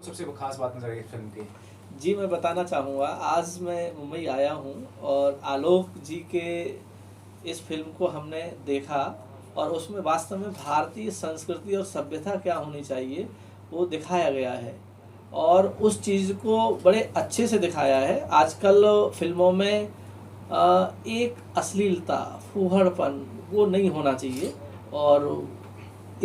सबसे वो खास बात नजर आई फिल्म की। जी, मैं बताना चाहूँगा, आज मैं मुंबई आया हूँ और आलोक जी के इस फ़िल्म को हमने देखा और उसमें वास्तव में भारतीय संस्कृति और सभ्यता क्या होनी चाहिए, वो दिखाया गया है और उस चीज़ को बड़े अच्छे से दिखाया है। आजकल फ़िल्मों में एक अश्लीलता, फूहड़पन वो नहीं होना चाहिए और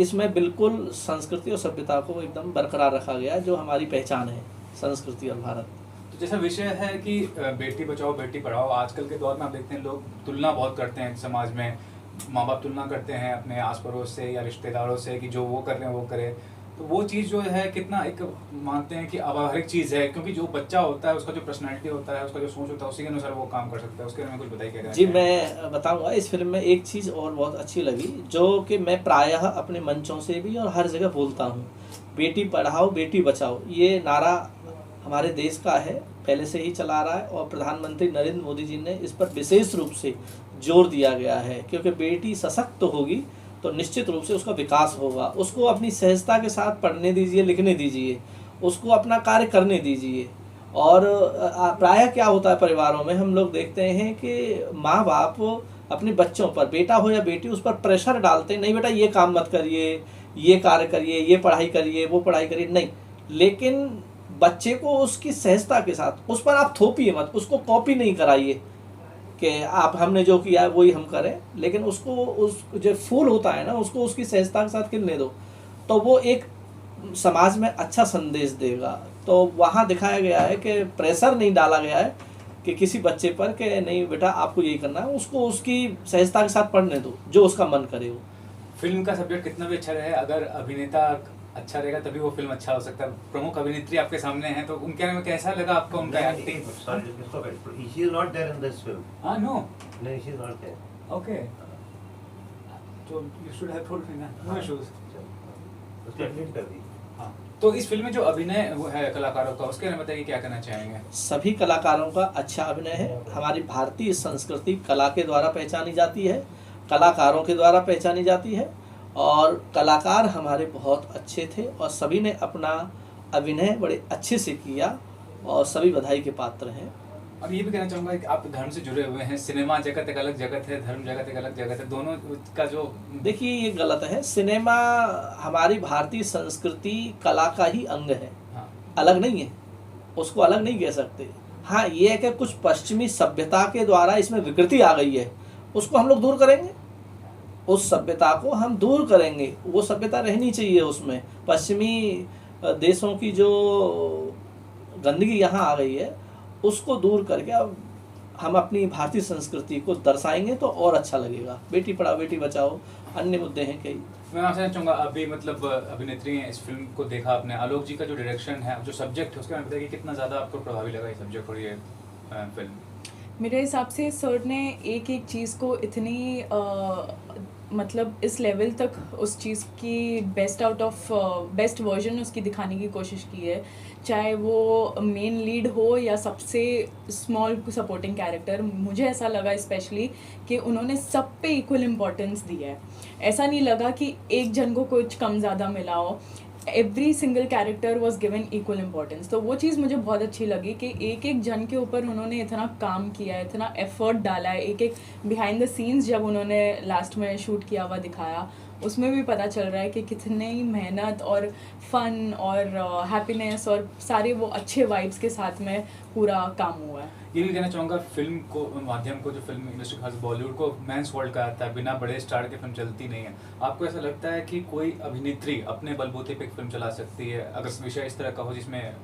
इसमें बिल्कुल संस्कृति और सभ्यता को एकदम बरकरार रखा गया है, जो हमारी पहचान है, संस्कृति और भारत। तो जैसा विषय है कि बेटी बचाओ बेटी पढ़ाओ, आजकल के दौर में आप देखते हैं लोग तुलना बहुत करते हैं समाज में। माँ बाप तुलना करते हैं अपने आस पड़ोस से या रिश्तेदारों से कि जो वो कर रहे हैं वो करे। तो वो चीज़ जो है कितना एक मानते हैं कि अव्यावहारिक चीज़ है, क्योंकि जो बच्चा होता है उसका जो पर्सनैलिटी होता है, उसका जो सोच होता है, उसी के अनुसार वो काम कर सकता है। उसके बारे में कुछ बताइए क्या जी, कहना चाहेंगे। मैं बताऊंगा। इस फिल्म में एक चीज़ और बहुत अच्छी लगी, जो कि मैं प्रायः अपने मंचों से भी और हर जगह बोलता हूँ। बेटी पढ़ाओ बेटी बचाओ, ये नारा हमारे देश का है, पहले से ही चला रहा है और प्रधानमंत्री नरेंद्र मोदी जी ने इस पर विशेष रूप से जोर दिया गया है, क्योंकि बेटी सशक्त होगी तो निश्चित रूप से उसका विकास होगा। उसको अपनी सहजता के साथ पढ़ने दीजिए, लिखने दीजिए, उसको अपना कार्य करने दीजिए। और प्रायः क्या होता है, परिवारों में हम लोग देखते हैं कि माँ बाप अपने बच्चों पर, बेटा हो या बेटी, उस पर प्रेशर डालते हैं, नहीं बेटा ये काम मत करिए, ये कार्य करिए, ये पढ़ाई करिए, वो पढ़ाई करिए, नहीं। लेकिन बच्चे को उसकी सहजता के साथ उस पर आप थोपिए मत, उसको कॉपी नहीं कराइए कि आप हमने जो किया है वही हम करें, लेकिन उसको उस जो फूल होता है ना, उसको उसकी सहजता के साथ खिलने दो, तो वो एक समाज में अच्छा संदेश देगा। तो वहाँ दिखाया गया है कि प्रेशर नहीं डाला गया है कि किसी बच्चे पर कि नहीं बेटा आपको यही करना है, उसको उसकी सहजता के साथ पढ़ने दो, जो उसका मन करे वो। फिल्म का सब्जेक्ट कितना भी अच्छा रहे, अगर अभिनेता अच्छा रहेगा तभी वो फिल्म अच्छा हो सकता है। प्रमुख अभिनेत्री आपके सामने हैं, तो उनके बारे में कैसा लगा आपको उनका acting? Sorry, stop it. She is not there in this film. हाँ, no, No, she is not there. Okay, तो you should have told me ना, नो इश्यूज। उसने admit कर दी. हाँ, तो इस फिल्म में जो अभिनय वो है कलाकारों का, उसके बारे में बताइए क्या कहना चाहेंगे। सभी कलाकारों का अच्छा अभिनय है। हमारी भारतीय संस्कृति कला के द्वारा पहचानी जाती है, कलाकारों के द्वारा पहचानी जाती है और कलाकार हमारे बहुत अच्छे थे और सभी ने अपना अभिनय बड़े अच्छे से किया और सभी बधाई के पात्र हैं। और ये भी कहना चाहूँगा कि आप धर्म से जुड़े हुए हैं, सिनेमा जगत एक अलग जगत है, धर्म जगत एक अलग जगत है, दोनों का जो देखिए, ये गलत है। सिनेमा हमारी भारतीय संस्कृति कला का ही अंग है, हाँ, अलग नहीं है, उसको अलग नहीं कह सकते। हाँ, ये है कि कुछ पश्चिमी सभ्यता के द्वारा इसमें विकृति आ गई है, उसको हम लोग दूर करेंगे, उस सभ्यता को हम दूर करेंगे। वो सभ्यता रहनी चाहिए उसमें। पश्चिमी देशों की जो गंदगी यहाँ आ गई है, उसको दूर करके अब हम अपनी भारतीय संस्कृति को दर्शाएंगे तो और अच्छा लगेगा। बेटी पढ़ाओ बेटी बचाओ, अन्य मुद्दे हैं कई। मैं आपसे चाहूँगा, अभी मतलब अभिनेत्री हैं, इस फिल्म को देखा आपने, आलोक जी का जो डायरेक्शन है, जो सब्जेक्ट है, उसके बारे में बताइए कितना ज़्यादा आपको प्रभावी लगा ये सब्जेक्ट और ये फिल्म। मेरे हिसाब से सर ने एक एक चीज़ को इतनी मतलब इस लेवल तक उस चीज़ की बेस्ट वर्जन उसकी दिखाने की कोशिश की है, चाहे वो मेन लीड हो या सबसे स्मॉल सपोर्टिंग कैरेक्टर। मुझे ऐसा लगा स्पेशली कि उन्होंने सब पे इक्वल इम्पोर्टेंस दी है। ऐसा नहीं लगा कि एक जन को कुछ कम ज़्यादा मिला हो, every single character was given equal importance. तो वो चीज़ मुझे बहुत अच्छी लगी कि एक एक जन के ऊपर उन्होंने इतना काम किया है, इतना एफर्ट डाला है। एक एक बिहाइंड द सीन्स जब उन्होंने लास्ट में शूट किया हुआ दिखाया, उसमें भी पता चल रहा है कि कितनी मेहनत और फन और हैप्पीनेस और सारे वो अच्छे वाइब्स के साथ में पूरा काम हुआ है। ये भी कहना चाहूँगा, फिल्म को माध्यम को, जो फिल्म इंडस्ट्री खास बॉलीवुड को मैंस वर्ल्ड कहा जाता है, बिना बड़े स्टार के फिल्म चलती नहीं है। आपको ऐसा लगता है कि कोई अभिनेत्री अपने बलबूते पे एक फिल्म चला सकती है, अगर विषय इस तरह का हो जिसमें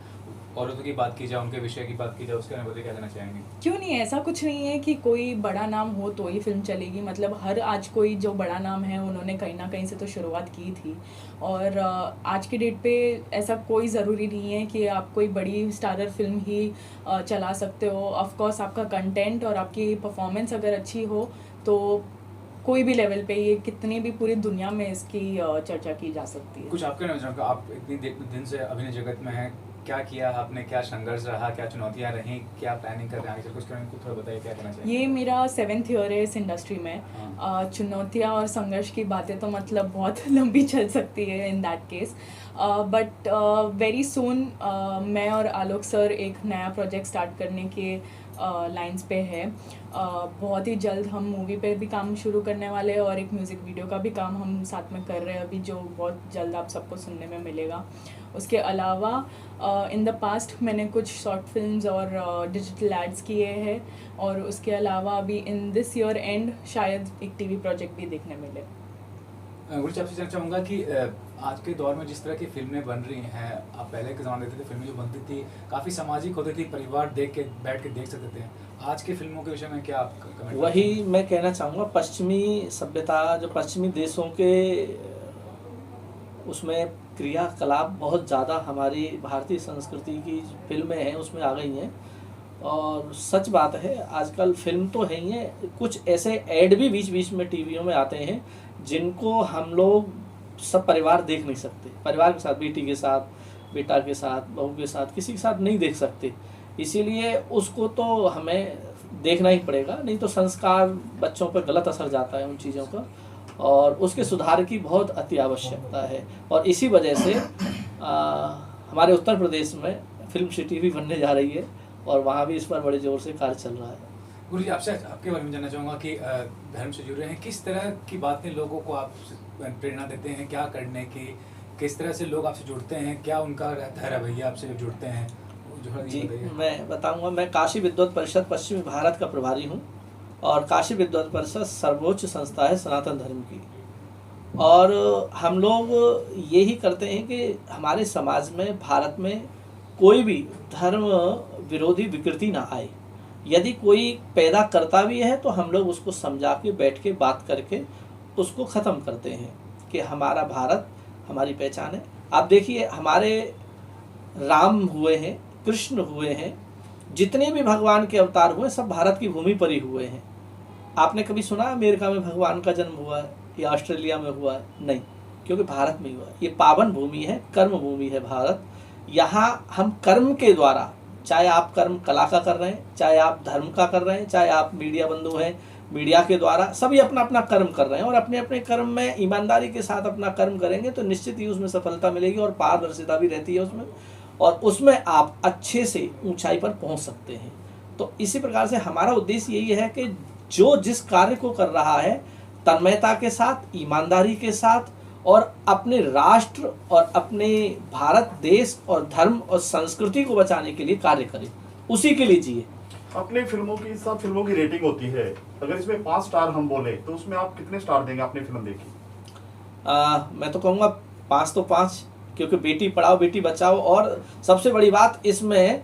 औरतों की बात की जाए, उनके विषय की बात की जाए, उसके बारे में क्या कहना चाहेंगे? क्यों नहीं, ऐसा कुछ नहीं है कि कोई बड़ा नाम हो तो ही फिल्म चलेगी। मतलब हर आज कोई जो बड़ा नाम है उन्होंने कहीं ना कहीं से तो शुरुआत की थी और आज की डेट पे ऐसा कोई ज़रूरी नहीं है कि आप कोई बड़ी स्टारर फिल्म ही चला सकते हो। ऑफ कोर्स आपका कंटेंट और आपकी परफॉर्मेंस अगर अच्छी हो तो कोई भी लेवल पे ये कितनी भी पूरी दुनिया में इसकी चर्चा की जा सकती है। कुछ आपके नजर का, आप इतनी दिन से अभिनय जगत में हैं, क्या किया आपने, क्या संघर्ष रहा, क्या चुनौतियाँ रहीं, क्या प्लानिंग कर रहे हैं आगे चल, उसके बारे में थोड़ा बताइए, क्या करना चाहिए? ये मेरा 7th ईयर है इस इंडस्ट्री में। हाँ। चुनौतियाँ और संघर्ष की बातें तो मतलब बहुत लंबी चल सकती है in that case, but very soon मैं और आलोक सर एक नया प्रोजेक्ट स्टार्ट करने के लाइंस पे है। बहुत ही जल्द हम मूवी पे भी काम शुरू करने वाले हैं और एक म्यूज़िक वीडियो का भी काम हम साथ में कर रहे हैं अभी, जो बहुत जल्द आप सबको सुनने में मिलेगा। उसके अलावा इन द पास्ट मैंने कुछ शॉर्ट फिल्म्स और डिजिटल एड्स किए हैं, और उसके अलावा अभी इन दिस ईयर एंड शायद एक टीवी प्रोजेक्ट भी देखने मिले। गुरुजी आपसे जानना चाहूँगा कि आज के दौर में जिस तरह की फिल्में बन रही हैं, आप पहले के ज़माने देखते थे फिल्में जो बनती थी काफ़ी सामाजिक होती थी, परिवार बैठ के देख सकते थे, आज की फिल्मों के विषय में क्या आप कमेंट? वही मैं कहना चाहूँगा, पश्चिमी सभ्यता, जो पश्चिमी देशों के उसमें क्रियाकलाप बहुत ज़्यादा हमारी भारतीय संस्कृति की फिल्में हैं उसमें आ गई हैं। और सच बात है, आजकल फिल्म तो है ही है, कुछ ऐसे ऐड भी बीच बीच में टीवियों में आते हैं जिनको हम लोग सब परिवार देख नहीं सकते। परिवार के साथ, बेटी के साथ, बेटा के साथ, बहू के साथ, किसी के साथ नहीं देख सकते। इसीलिए उसको तो हमें देखना ही पड़ेगा, नहीं तो संस्कार बच्चों पर गलत असर जाता है उन चीज़ों का, और उसके सुधार की बहुत अति आवश्यकता है। और इसी वजह से हमारे उत्तर प्रदेश में फिल्म सिटी भी बनने जा रही है और वहाँ भी इस पर बड़े ज़ोर से कार्य चल रहा है। गुरुजी आपसे आपके बारे में जानना चाहूँगा कि धर्म से जुड़े हैं, किस तरह की बातें लोगों को आप प्रेरणा देते हैं क्या करने की, किस तरह से लोग आपसे जुड़ते हैं, क्या उनका रहता है रवैया आपसे जब जुड़ते हैं? जी मैं बताऊंगा, मैं काशी विद्वत परिषद पश्चिमी भारत का प्रभारी हूं, और काशी विद्वत परिषद सर्वोच्च संस्था है सनातन धर्म की। और हम लोग यही करते हैं कि हमारे समाज में, भारत में कोई भी धर्म विरोधी विकृति ना आए। यदि कोई पैदा करता भी है तो हम लोग उसको समझा के, बैठ के बात करके उसको ख़त्म करते हैं कि हमारा भारत हमारी पहचान है। आप देखिए, हमारे राम हुए हैं, कृष्ण हुए हैं, जितने भी भगवान के अवतार हुए सब भारत की भूमि पर ही हुए हैं। आपने कभी सुना अमेरिका में भगवान का जन्म हुआ है या ऑस्ट्रेलिया में हुआ है? नहीं, क्योंकि भारत में ही हुआ है। ये पावन भूमि है, कर्म भूमि है भारत। यहाँ हम कर्म के द्वारा, चाहे आप कर्म कला का कर रहे हैं, चाहे आप धर्म का कर रहे हैं, चाहे आप मीडिया बंधु हैं, मीडिया के द्वारा सभी अपना अपना कर्म कर रहे हैं, और अपने अपने कर्म में ईमानदारी के साथ अपना कर्म करेंगे तो निश्चित ही उसमें सफलता मिलेगी और पारदर्शिता भी रहती है उसमें, और उसमें आप अच्छे से ऊंचाई पर पहुंच सकते हैं। तो इसी प्रकार से हमारा उद्देश्य यही है कि जो जिस कार्य को कर रहा है तन्मयता के साथ, ईमानदारी के साथ, और अपने राष्ट्र और अपने भारत देश और धर्म और संस्कृति को बचाने के लिए कार्य करें, उसी के लिए जिए। अपनी फिल्मों की, सब फिल्मों की रेटिंग होती है, अगर इसमें 5 स्टार हम बोले तो उसमें आप कितने स्टार देंगे आपने फिल्म देखी? मैं तो कहूँगा 5 तो 5, क्योंकि बेटी पढ़ाओ बेटी बचाओ। और सबसे बड़ी बात इसमें,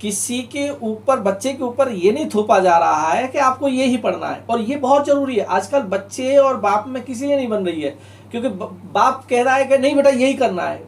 किसी के ऊपर, बच्चे के ऊपर ये नहीं थोपा जा रहा है कि आपको ये ही पढ़ना है, और ये बहुत ज़रूरी है। आजकल बच्चे और बाप में किसी लिए नहीं बन रही है, क्योंकि बाप कह रहा है कि नहीं बेटा यही करना है।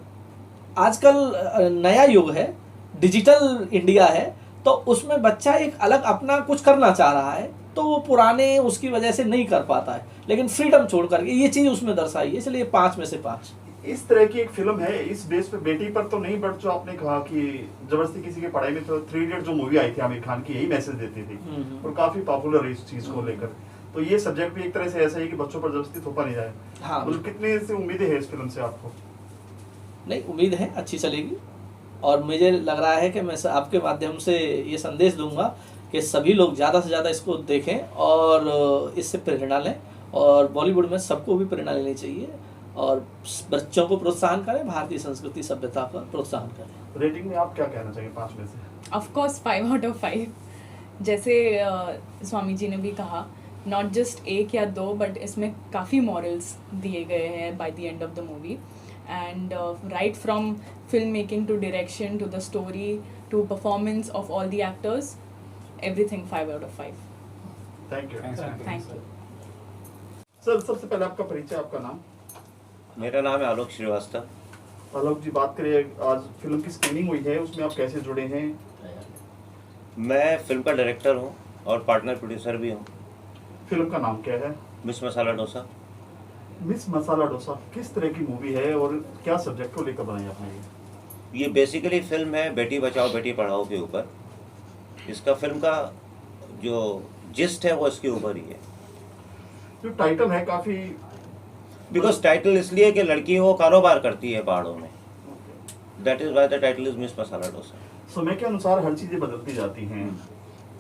आजकल नया युग है, डिजिटल इंडिया है, तो उसमें बच्चा एक अलग अपना कुछ करना चाह रहा है, तो वो पुराने उसकी वजह से नहीं कर पाता है, लेकिन फ्रीडम छोड़ करके ये चीज़ उसमें दर्शाई है, इसलिए 5 में से 5। इस तरह की एक फिल्म है, इस बेस पे बेटी पर तो नहीं, बट जो आपने कहा कि जबरदस्ती किसी की पढ़ाई में, तो 3 इडियट जो मूवी आई थी आमिर खान की, यही मैसेज देती थी और काफी पॉपुलर है इस चीज को लेकर। तो ये सब्जेक्ट भी एक तरह से ऐसा है कि बच्चों पर जबरदस्ती थोपा नहीं जाए। हाँ, मतलब कितने से उम्मीदें है इस फिल्म से आपको? नहीं, उम्मीद है अच्छी चलेगी, और मुझे लग रहा है कि मैं आपके माध्यम से ये संदेश दूंगा कि सभी लोग ज़्यादा से ज़्यादा इसको देखें और इससे प्रेरणा लें, और बॉलीवुड में सबको भी प्रेरणा लेनी चाहिए, और बच्चों को प्रोत्साहन करें, भारतीय संस्कृति सभ्यता का प्रोत्साहन करें। रेटिंग में आप क्या कहना चाहिए 5 में से? Of course 5 out of 5। जैसे स्वामी जी ने भी कहा, नॉट जस्ट 1 या 2, बट इसमें काफ़ी मॉरल्स दिए गए हैं by the end of the movie, and right from film making to direction to the story to performance of all the actors, everything 5 out of 5। Thank you. Thank you sir, सबसे पहले आपका परिचय, आपका नाम? मेरा नाम है आलोक श्रीवास्तव। आलोक जी, बात करें आज फिल्म की स्क्रीनिंग हुई है, उसमें आप कैसे जुड़े हैं? मैं फिल्म का डायरेक्टर हूँ और पार्टनर प्रोड्यूसर भी हूँ। फिल्म का नाम क्या है? मिस मसाला डोसा। मिस मसाला डोसा किस तरह की मूवी है और क्या सब्जेक्ट को लेकर बनाई आपने? ये बेसिकली फिल्म है बेटी बचाओ बेटी पढ़ाओ के ऊपर। इसका फिल्म का जो जिस्ट है वो इसके ऊपर ही है। जो टाइटल है काफी, बिकॉज टाइटल इसलिए कि लड़की वो कारोबार करती है पहाड़ों में, that is why the title is miss Masala Dosa. समय के अनुसार हर चीजें बदलती जाती हैं।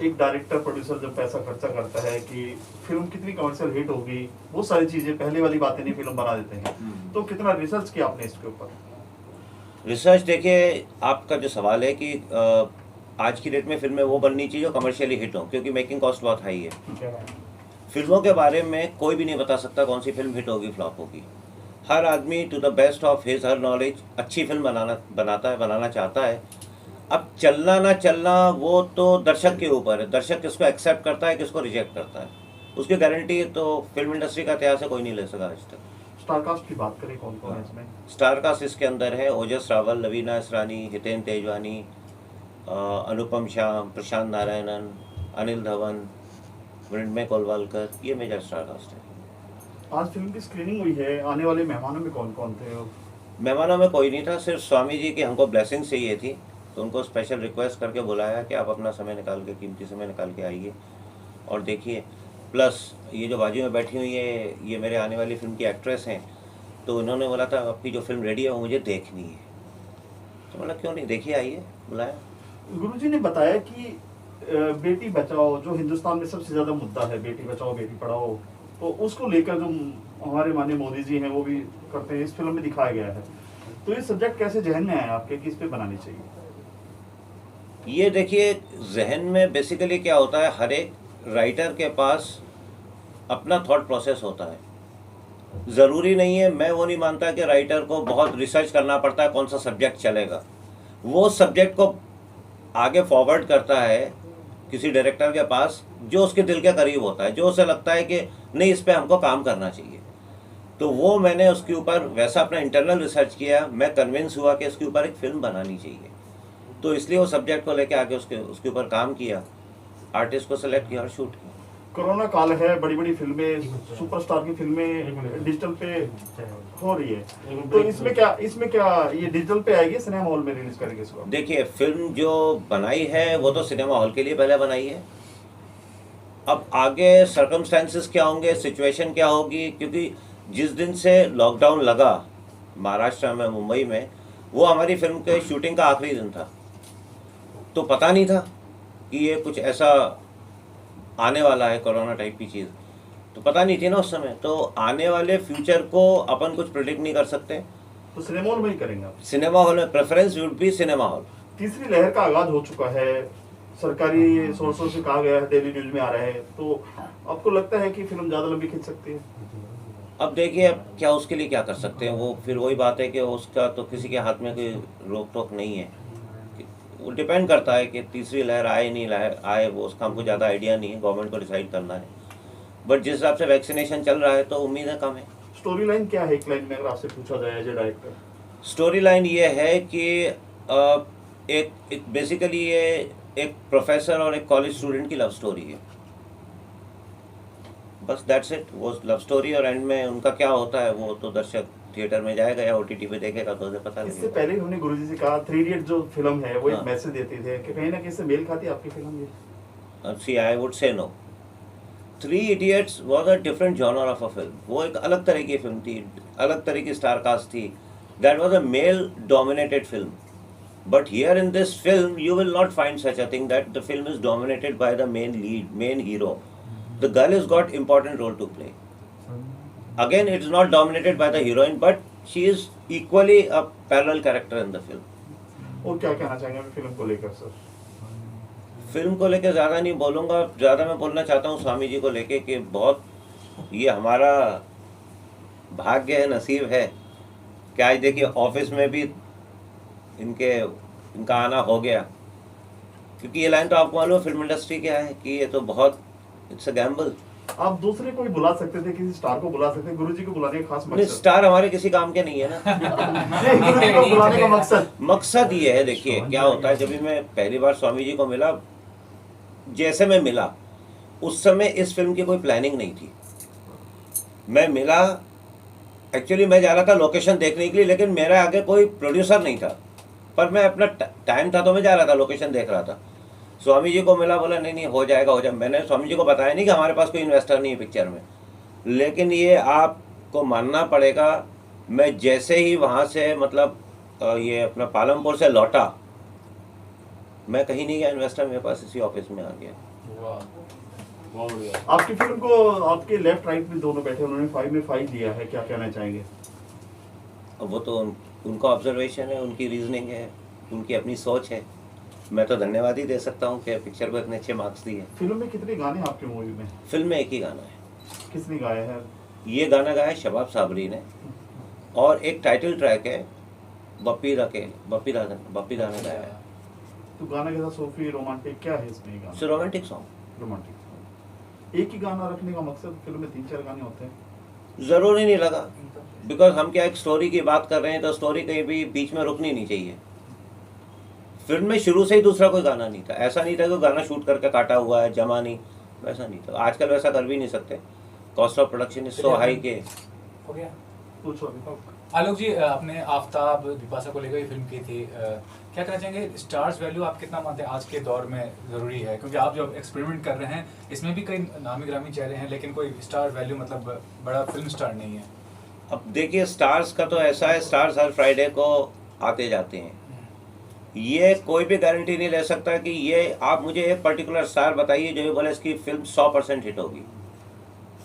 एक डायरेक्टर प्रोड्यूसर जब पैसा खर्चा करता है कि फिल्म कितनी कमर्शियल हिट होगी, वो सारी चीजें पहले वाली बातें नहीं फिल्म बना देते हैं। तो कितना रिसर्च किया आपने इसके ऊपर? रिसर्च देखिए, आपका जो सवाल है कि आज की डेट में फिल्में वो बननी चाहिए जो कमर्शियली हिट हो, क्योंकि मेकिंग कॉस्ट बहुत हाई है। फिल्मों के बारे में कोई भी नहीं बता सकता कौन सी फिल्म हिट होगी फ्लॉप होगी। हर आदमी to the best of his her knowledge अच्छी फिल्म बनाना चाहता है। अब चलना ना चलना वो तो दर्शक के ऊपर है, दर्शक किसको एक्सेप्ट करता है किसको रिजेक्ट करता है, उसकी गारंटी तो फिल्म इंडस्ट्री का इतिहास है कोई नहीं ले सका आज तक। स्टारकास्ट की बात करें, कौन कौन है इसमें? स्टारकास्ट इसके अंदर है ओजस रावल, लवीना इसरानी, हितेन तेजवानी, अनुपम श्याम, प्रशांत नारायणन, अनिल धवन, मृण्मय कोलवालकर, ये मेजर स्टारकास्ट है। आज फिल्म की स्क्रीनिंग हुई है, आने वाले मेहमानों में कौन कौन थे? मेहमानों में कोई नहीं था, सिर्फ स्वामी जी की हमको ब्लेसिंग चाहिए थी, तो उनको स्पेशल रिक्वेस्ट करके बुलाया कि आप अपना समय निकाल के, कीमती समय निकाल के आइए और देखिए। प्लस ये जो बाजू में बैठी हुई है ये मेरे आने वाली फिल्म की एक्ट्रेस हैं, तो उन्होंने बोला था आपकी जो फिल्म रेडी है वो मुझे देखनी है, तो बोला क्यों नहीं, देखिए आइए, बुलाया। गुरुजी ने बताया कि बेटी बचाओ जो हिंदुस्तान में सबसे ज्यादा मुद्दा है, बेटी बचाओ बेटी पढ़ाओ, तो उसको लेकर जो हमारे माननीय मोदी जी हैं वो भी करते हैं, इस फिल्म में दिखाया गया है। तो ये सब्जेक्ट कैसे जहन में आया आपके कि इस पे बनानी चाहिए? ये देखिए, जहन में बेसिकली क्या होता है, हर एक राइटर के पास अपना थॉट प्रोसेस होता है। ज़रूरी नहीं है, मैं वो नहीं मानता कि राइटर को बहुत रिसर्च करना पड़ता है कौन सा सब्जेक्ट चलेगा। वो सब्जेक्ट को आगे फॉरवर्ड करता है किसी डायरेक्टर के पास जो उसके दिल के करीब होता है, जो उसे लगता है कि नहीं इस पे हमको काम करना चाहिए। तो वो मैंने उसके ऊपर वैसा अपना इंटरनल रिसर्च किया, मैं कन्विंस हुआ कि इसके ऊपर एक फ़िल्म बनानी चाहिए, तो इसलिए वो सब्जेक्ट को लेके आगे उसके ऊपर काम किया, आर्टिस्ट को सेलेक्ट किया और शूट किया। कोरोना काल है, बड़ी बड़ी फिल्में, सुपरस्टार की फिल्में डिजिटल पे हो रही है, तो इसमें क्या ये डिजिटल पे आएगी, सिनेमा हॉल में रिलीज करेंगे इसको? देखिए, फिल्म जो बनाई है वो तो सिनेमा हॉल के लिए पहले बनाई है। अब आगे सर्कमस्टेंसेस क्या होंगे, सिचुएशन क्या होगी, क्योंकि जिस दिन से लॉकडाउन लगा महाराष्ट्र में, मुंबई में, वो हमारी फिल्म के शूटिंग का आखिरी दिन था, तो पता नहीं था कि ये कुछ ऐसा आने वाला है, कोरोना टाइप की चीज़, तो पता नहीं थी ना उस समय। तो आने वाले फ्यूचर को अपन कुछ प्रिडिक्ट नहीं कर सकते, तो सिनेमा हॉल में ही करेंगे आप? सिनेमा हॉल में preference would be cinema hall. तीसरी लहर का आगाज हो चुका है, सरकारी सोर्सों से कहा गया है, डेली न्यूज में आ रहा है, तो आपको लगता है कि फिल्म ज्यादा लंबी खींच सकती है? अब देखिए, अब क्या उसके लिए क्या कर सकते हैं, वो फिर वही बात है कि उसका तो किसी के हाथ में कोई रोक टोक नहीं है। वो डिपेंड करता है कि तीसरी लहर आए नहीं आए, वो उसका हमको ज़्यादा आइडिया नहीं है, गवर्नमेंट को डिसाइड करना है। बट जिस हिसाब से वैक्सीनेशन चल रहा है तो उम्मीद है कम है। स्टोरी लाइन क्या है एक लाइन में अगर आपसे पूछा जाए as a director? Story line ये है कि एक बेसिकली ये एक प्रोफेसर और एक कॉलेज स्टूडेंट की लव स्टोरी है, बस दैट्स इट। वो लव स्टोरी और एंड में उनका क्या होता है वो तो दर्शक थिएटर में जाएगा या ओटीटी पे देखेगा तो उसे पता इससे लगेगा। पहले हमने गुरुजी से कहा 3 इडियट जो फिल्म है वो एक हाँ। मैसेज देती थे कि कहीं ना कहीं से मेल खाती है आपकी फिल्म ये? See I would say no. 3 Idiots was a different genre of a film. वो एक अलग तरह की फिल्म थी, अलग तरह की स्टार कास्ट थी। That was a male dominated film, but here in this film you will not find such a thing that the film is dominated by the main lead, main hero. The girl is got important role to play. Again, it is not dominated by the heroine, but she is equally a parallel character in the film. और क्या कहना चाहेंगे film को लेकर sir? Film को लेकर ज़्यादा नहीं बोलूँगा, ज़्यादा मैं बोलना चाहता हूँ स्वामी जी को लेके कि बहुत ये हमारा भाग्य है, नसीब है कि आज देखिए ऑफिस में भी इनका आना हो गया, क्योंकि ये लाइन तो आपको मालूम है फिल्म इंडस्ट्री क्या है कि ये तो बहुत इट्स अ गैम्बल। आप दूसरे को भी बुला सकते थे, किसी स्टार को बुला सकते थे, गुरुजी को बुलाने का खास नहीं, मकसद? स्टार हमारे किसी काम के नहीं है ना। नहीं, गुरुजी को बुलाने का मकसद ये है, देखिए क्या होता है, जब भी मैं पहली बार स्वामी जी को मिला, जैसे मैं मिला उस समय इस फिल्म की कोई प्लानिंग नहीं थी। मैं मिला, एक्चुअली मैं जा रहा था लोकेशन देखने के लिए, लेकिन मेरा आगे कोई प्रोड्यूसर नहीं था, पर मैं अपना टाइम था तो मैं जा रहा था, लोकेशन देख रहा था। स्वामी जी को मिला, बोला नहीं नहीं हो जाएगा हो जाएगा। मैंने स्वामी जी को बताया नहीं कि हमारे पास कोई इन्वेस्टर नहीं है पिक्चर में, लेकिन ये आपको मानना पड़ेगा, मैं जैसे ही वहाँ से मतलब ये अपना पालमपुर से लौटा, मैं कहीं नहीं गया, इन्वेस्टर मेरे पास इसी ऑफिस में आ गया। वाह, बहुत बढ़िया। आपकी फिल्म को आपके लेफ्ट राइट में दोनों बैठे, उन्होंने 5 में 5 दिया है, क्या कहना चाहेंगे? अब वो तो उनका ऑब्जर्वेशन है, उनकी रीजनिंग है, उनकी अपनी सोच है। मैं तो धन्यवाद ही दे सकता हूँ कि पिक्चर को इतने अच्छे मार्क्स दिए। फिल्म में कितने गाने हैं आपकी मूवी में? फिल्म में एक ही गाना है। किसने गाया है? ये गाना गाया शबाब साबरी ने, और एक टाइटल ट्रैक है बप्पी दा ने गाया है। तो गाना के साथ सोफी रोमांटिक क्या है इसमें? गाना सो रोमांटिक सॉन्ग। रोमांटिक एक ही गाना रखने का मकसद, फिल्म में 3-4 गाने होते हैं? ज़रूरी नहीं लगा, बिकॉज हम क्या एक स्टोरी की बात कर रहे हैं, तो स्टोरी कहीं भी बीच में रुकनी नहीं चाहिए। फिल्म में शुरू से ही दूसरा कोई गाना नहीं था, ऐसा नहीं था कि गाना शूट करके काटा हुआ है, जमा नहीं, वैसा नहीं था। आजकल वैसा कर भी नहीं सकते, cost of production is so high के। हो गया। पूछो अभी। आलोक जी, आपने आफ्ताब बिपाशा को लेकर ये फिल्म की थी, क्या कहना चाहेंगे, स्टार्स वैल्यू आप कितना मानते हैं आज के दौर में ज़रूरी है? क्योंकि आप जो एक्सपेरिमेंट कर रहे हैं इसमें भी कई नामी ग्रामी चेहरे हैं, लेकिन कोई स्टार वैल्यू मतलब बड़ा फिल्म स्टार नहीं है। अब देखिए, स्टार्स का तो ऐसा है, स्टार्स हर फ्राइडे को आते जाते हैं, ये कोई भी गारंटी नहीं ले सकता कि ये आप मुझे एक पर्टिकुलर स्टार बताइए जो ये बोले इसकी फिल्म 100% हिट होगी,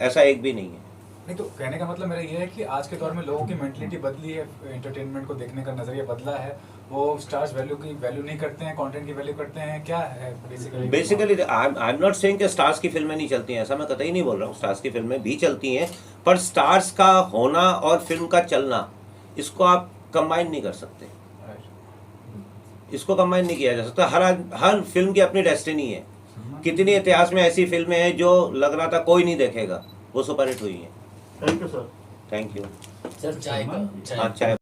ऐसा एक भी नहीं है। नहीं, तो कहने का मतलब मेरा ये है कि आज के दौर में लोगों की मेंटलिटी बदली है, एंटरटेनमेंट को देखने का नजरिया बदला है, वो स्टार्स वैल्यू की वैल्यू नहीं करते हैं, कंटेंट की वैल्यू करते हैं, क्या है basically I am not saying कि स्टार्स की फिल्में नहीं चलती हैं, ऐसा मैं कतई नहीं बोल रहा हूँ, स्टार्स की फिल्में भी चलती हैं, पर स्टार्स का होना और फिल्म का चलना, इसको आप कंबाइन नहीं कर सकते, इसको कंबाइन नहीं किया जा सकता। हर फिल्म की अपनी डेस्टिनी है। कितनी इतिहास में ऐसी फिल्में हैं जो लग रहा था कोई नहीं देखेगा, वो सुपरहिट हुई हैं। Thank you sir. Thank you sir चाय का हाँ, चाय